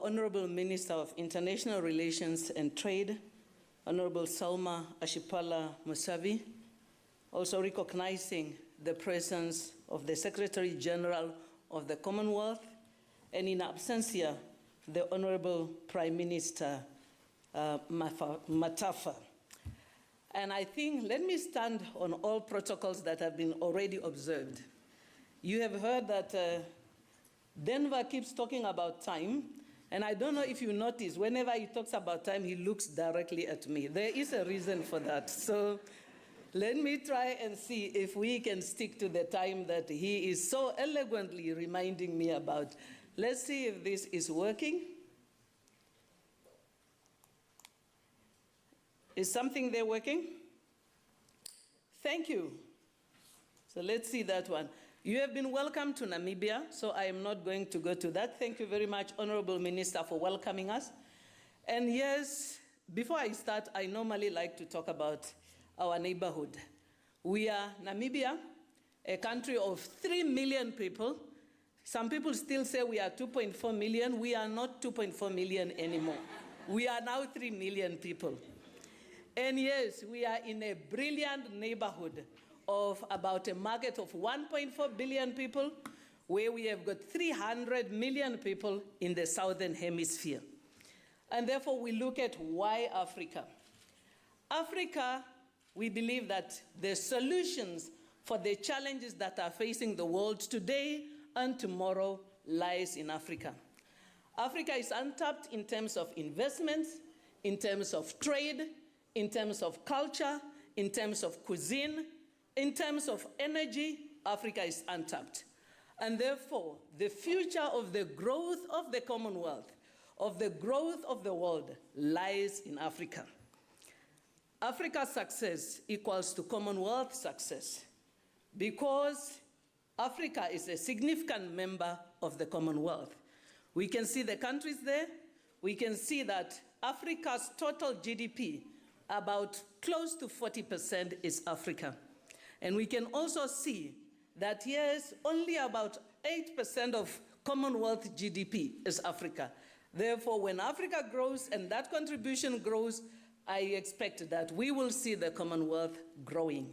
our Honorable Minister of International Relations and Trade, Honorable Salma Ashipala Musavi, also recognizing the presence of the Secretary General of the Commonwealth, and in absentia, the Honorable Prime Minister Matafa. And I think, let me stand on all protocols that have been already observed. You have heard that Denver keeps talking about time, and I don't know if you notice, whenever he talks about time, he looks directly at me. There is a reason for that. So let me try and see if we can stick to the time that he is so elegantly reminding me about. Let's see if this is working. Is something there working? Thank you. So let's see that one. You have been welcomed to Namibia, so I am not going to go to that. Thank you very much, Honorable Minister, for welcoming us. And yes, before I start, I normally like to talk about our neighborhood. We are Namibia, a country of 3 million people. Some people still say we are 2.4 million. We are not 2.4 million anymore. We are now 3 million people. And yes, we are in a brilliant neighborhood of about a market of 1.4 billion people, where we have got 300 million people in the southern hemisphere. And therefore, we look at why Africa. Africa, we believe that the solutions for the challenges that are facing the world today and tomorrow lies in Africa. Africa is untapped in terms of investments, in terms of trade, in terms of culture, in terms of cuisine, in terms of energy. Africa is untapped. And therefore, the future of the growth of the Commonwealth, of the growth of the world, lies in Africa. Africa's success equals to Commonwealth success, because Africa is a significant member of the Commonwealth. We can see the countries there. We can see that Africa's total GDP, about close to 40% is Africa. And we can also see that, yes, only about 8% of Commonwealth GDP is Africa. Therefore, when Africa grows and that contribution grows, I expect that we will see the Commonwealth growing.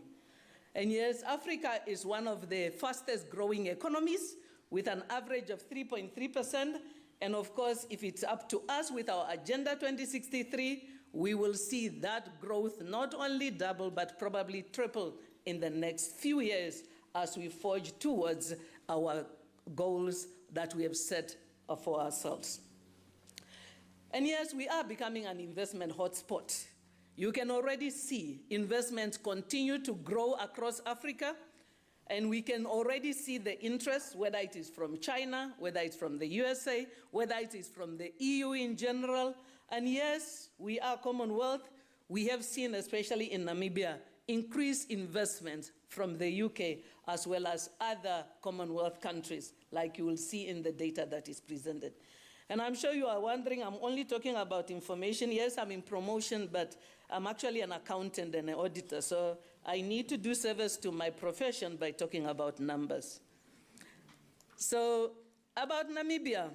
And yes, Africa is one of the fastest growing economies with an average of 3.3%. And of course, if it's up to us with our Agenda 2063, we will see that growth not only double, but probably triple in the next few years as we forge towards our goals that we have set for ourselves. And yes, we are becoming an investment hotspot. You can already see investments continue to grow across Africa, and we can already see the interest, whether it is from China, whether it's from the USA, whether it is from the EU in general. And yes, we are Commonwealth. We have seen, especially in Namibia, increased investment from the UK as well as other Commonwealth countries, like you will see in the data that is presented. And I'm sure you are wondering, I'm only talking about information. Yes, I'm in promotion, but I'm actually an accountant and an auditor, so I need to do service to my profession by talking about numbers. So about Namibia,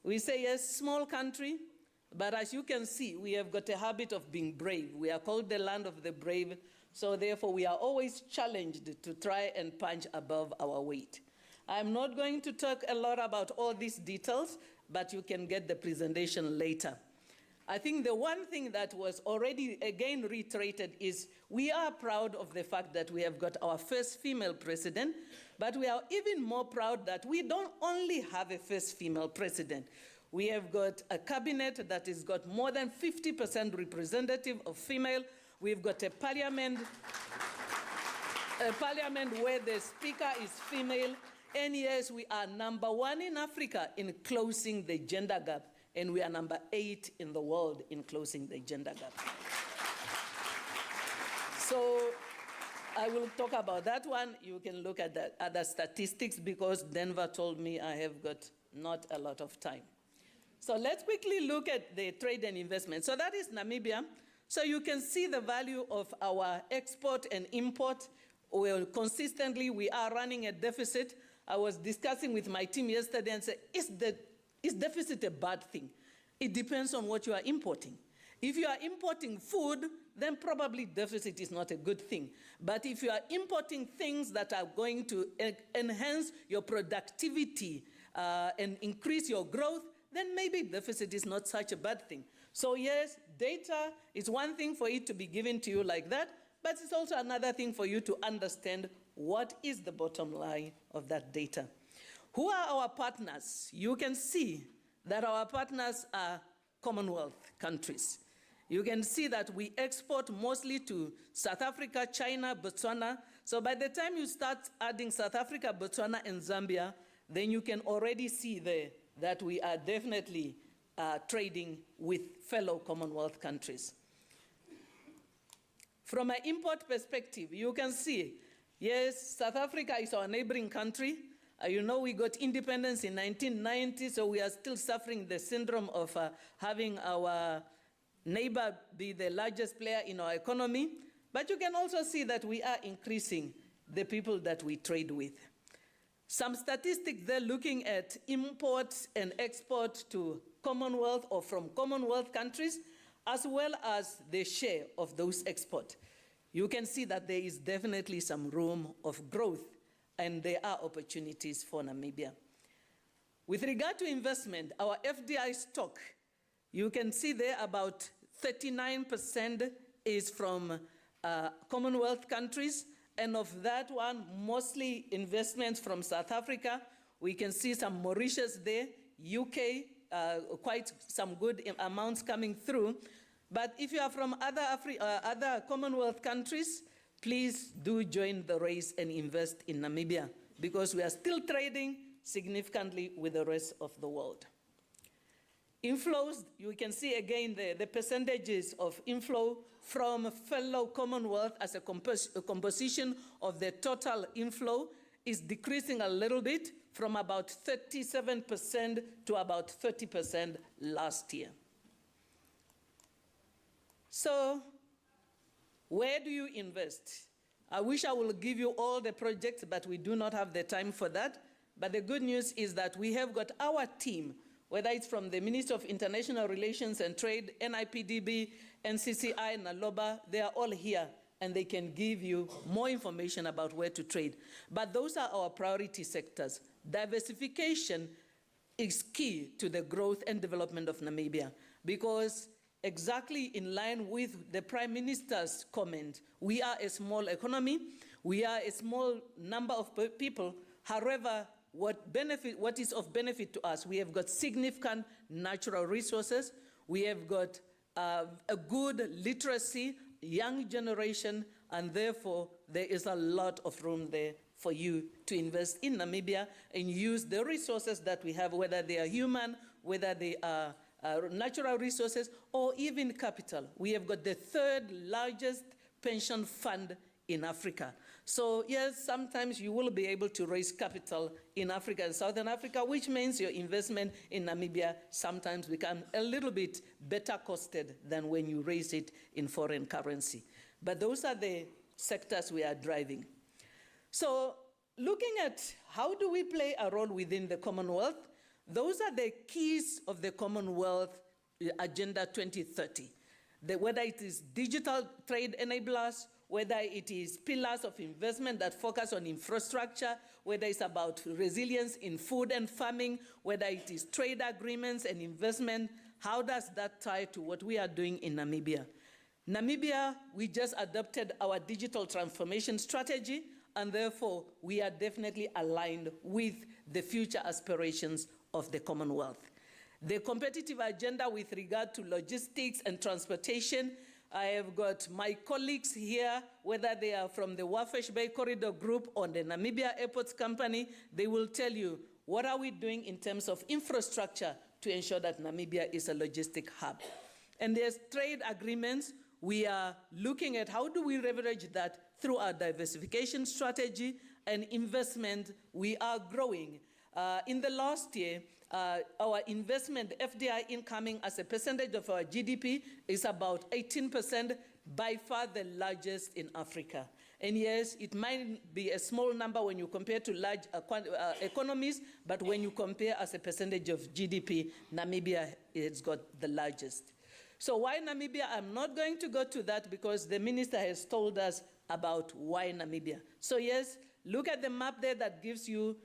we say yes, small country, but as you can see, we have got a habit of being brave. We are called the land of the brave, so therefore we are always challenged to try and punch above our weight. I'm not going to talk a lot about all these details, but you can get the presentation later. I think the one thing that was already again reiterated is we are proud of the fact that we have got our first female president, but we are even more proud that we don't only have a first female president. We have got a cabinet that has got more than 50% representative of female. We've got a parliament where the speaker is female. And yes, we are #1 in Africa in closing the gender gap, and we are #8 in the world in closing the gender gap. So I will talk about that one. You can look at the other statistics because Denver told me I have got not a lot of time. So let's quickly look at the trade and investment. So that is Namibia. So you can see the value of our export and import. Well, consistently, we are running a deficit. I was discussing with my team yesterday and said, is the Is deficit a bad thing? It depends on what you are importing. If you are importing food, then probably deficit is not a good thing. But if you are importing things that are going to enhance your productivity and increase your growth, then maybe deficit is not such a bad thing. So yes, data is one thing for it to be given to you like that, but it's also another thing for you to understand what is the bottom line of that data. Who are our partners? You can see that our partners are Commonwealth countries. You can see that we export mostly to South Africa, China, Botswana. So by the time you start adding South Africa, Botswana, and Zambia, then you can already see there that we are definitely trading with fellow Commonwealth countries. From an import perspective, you can see, yes, South Africa is our neighboring country. You know, we got independence in 1990, so we are still suffering the syndrome of having our neighbor be the largest player in our economy. But you can also see that we are increasing the people that we trade with. Some statistics there looking at imports and export to Commonwealth or from Commonwealth countries, as well as the share of those exports. You can see that there is definitely some room of growth, and there are opportunities for Namibia. With regard to investment, our FDI stock, you can see there about 39% is from Commonwealth countries, and of that one, mostly investments from South Africa. We can see some Mauritius there, UK, quite some good amounts coming through. But if you are from other Commonwealth countries, please do join the race and invest in Namibia, because we are still trading significantly with the rest of the world. Inflows, you can see again the percentages of inflow from fellow Commonwealth as a composition of the total inflow is decreasing a little bit from about 37% to about 30% last year. So, where do you invest? I wish I will give you all the projects, but we do not have the time for that. But the good news is that we have got our team, whether it's from the Ministry of International Relations and Trade, NIPDB, NCCI, NALOBA, they are all here, and they can give you more information about where to trade. But those are our priority sectors. Diversification is key to the growth and development of Namibia, because exactly in line with the Prime Minister's comment, we are a small economy, we are a small number of people. However, what is of benefit to us, we have got significant natural resources, we have got a good literacy, young generation, and therefore there is a lot of room there for you to invest in Namibia and use the resources that we have, whether they are human, whether they are natural resources, or even capital. We have got the third largest pension fund in Africa. So yes, sometimes you will be able to raise capital in Africa and Southern Africa, which means your investment in Namibia sometimes becomes a little bit better costed than when you raise it in foreign currency. But those are the sectors we are driving. So looking at how do we play a role within the Commonwealth, those are the keys of the Commonwealth Agenda 2030. Whether it is digital trade enablers, whether it is pillars of investment that focus on infrastructure, whether it's about resilience in food and farming, whether it is trade agreements and investment, how does that tie to what we are doing in Namibia? Namibia, we just adopted our digital transformation strategy, and therefore we are definitely aligned with the future aspirations of the Commonwealth. The competitive agenda with regard to logistics and transportation, I have got my colleagues here, whether they are from the Wafish Bay Corridor Group or the Namibia Airports Company, they will tell you what are we doing in terms of infrastructure to ensure that Namibia is a logistic hub. And there's trade agreements. We are looking at how do we leverage that through our diversification strategy and investment. We are growing. In the last year, our investment, FDI incoming as a percentage of our GDP is about 18%, by far the largest in Africa. And yes, it might be a small number when you compare to large economies, but when you compare as a percentage of GDP, Namibia has got the largest. So why Namibia? I'm not going to go to that because the minister has told us about why Namibia. So yes, look at the map there that gives you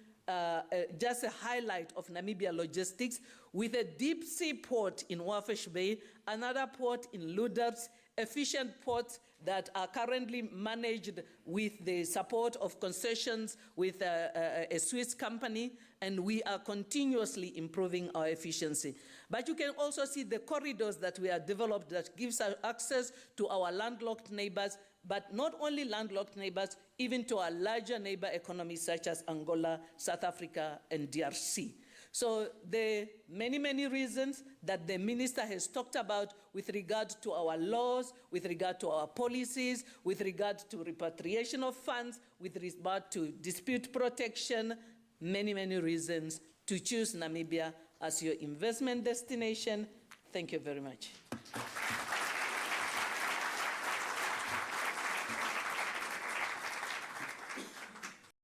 just a highlight of Namibia logistics with a deep sea port in Wafish Bay, another port in Luders, efficient ports that are currently managed with the support of concessions with a Swiss company, and we are continuously improving our efficiency. But you can also see the corridors that we have developed that gives us access to our landlocked neighbors, but not only landlocked neighbors, even to our larger neighbor economies such as Angola, South Africa, and DRC. So there are many, many reasons that the minister has talked about with regard to our laws, with regard to our policies, with regard to repatriation of funds, with regard to dispute protection, many, many reasons to choose Namibia as your investment destination. Thank you very much.